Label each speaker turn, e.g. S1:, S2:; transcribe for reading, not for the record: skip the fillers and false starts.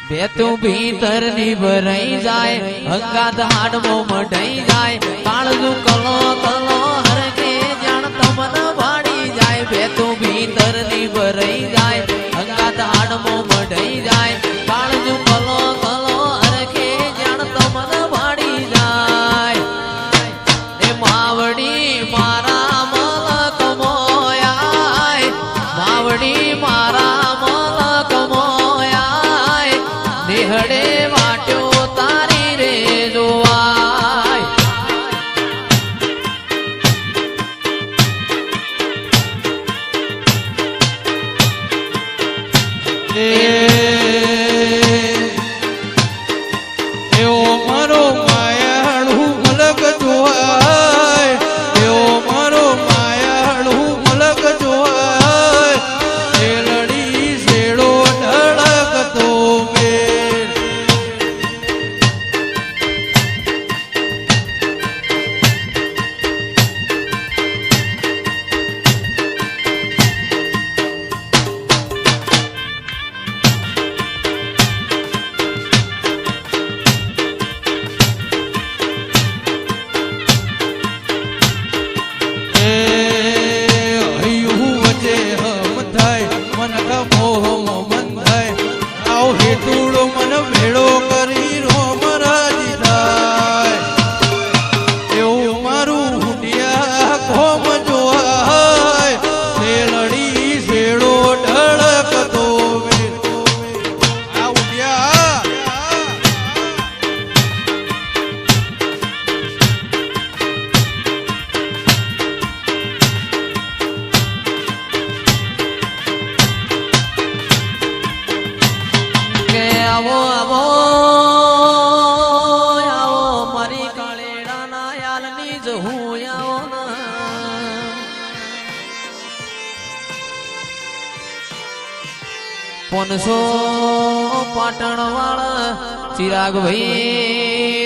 S1: બેતું ભીતર ની ભરાઈ જાય હંગાત હાડમો મઢાઈ જાય કાળજુ કલો કલો હરકે જાણ તમન ભાડી જાય બેતું ભીતર ની ભરાઈ જાય હંગાત હાડમો મઢાઈ જાય કાળજુ કલો કલો હરકે જાણ તમન ભાડી જાય એ માવડી મારા મલક મોયાય માવડી મારા મલક મોયાય નિહળે વાટ્યો તારી રે જોવાય
S2: એવો મારો માયાળુ મલક જોવાય એવો મારો માયાળુ મલક જોવાય એ લડી શેડો ઢળકતો મેલ પોનસો પાટણ વાળા ચિરાગ ભાઈ